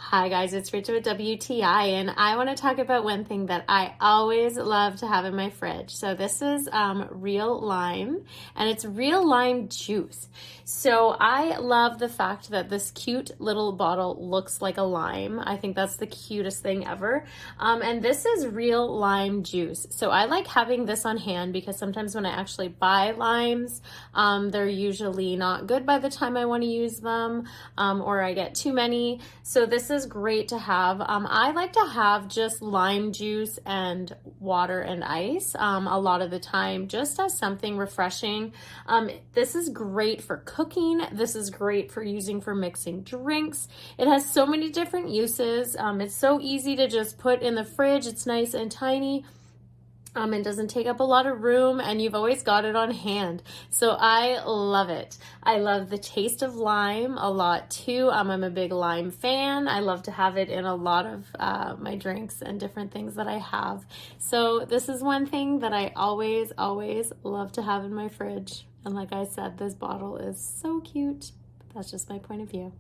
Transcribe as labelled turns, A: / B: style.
A: Hi guys, it's Rachel with WTI, and I want to talk about one thing that I always love to have in my fridge. So this is real lime, and it's real lime juice. So I love the fact that this cute little bottle looks like a lime. I think that's the cutest thing ever. And this is real lime juice. So I like having this on hand because sometimes when I actually buy limes, they're usually not good by the time I want to use them, or I get too many. So this is great to have. I like to have just lime juice and water and ice a lot of the time, just as something refreshing. This is great for cooking. This is great for using for mixing drinks. It has so many different uses. It's so easy to just put in the fridge. It's nice and tiny. It doesn't take up a lot of room, and you've always got it on hand. So I love it. I love the taste of lime a lot too. I'm a big lime fan. I love to have it in a lot of my drinks and different things that I have. So this is one thing that I always love to have in my fridge. And like I said, this bottle is so cute. That's just my point of view.